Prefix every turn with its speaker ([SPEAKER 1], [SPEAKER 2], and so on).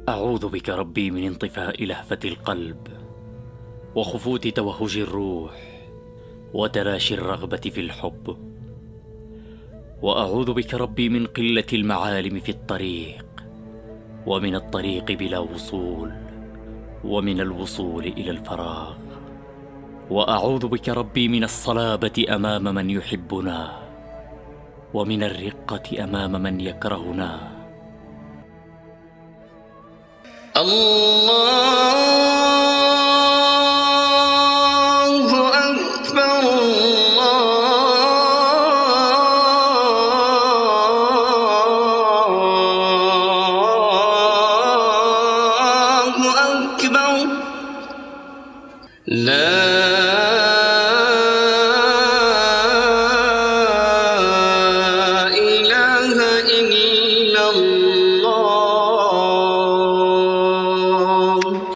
[SPEAKER 1] أعوذ بك ربي من انطفاء لهفة القلب وخفوت توهج الروح وتلاشي الرغبة في الحب. وأعوذ بك ربي من قلة المعالم في الطريق، ومن الطريق بلا وصول، ومن الوصول إلى الفراغ. وأعوذ بك ربي من الصلابة أمام من يحبنا، ومن الرقة أمام من يكرهنا.
[SPEAKER 2] الله أكبر الله أكبر لا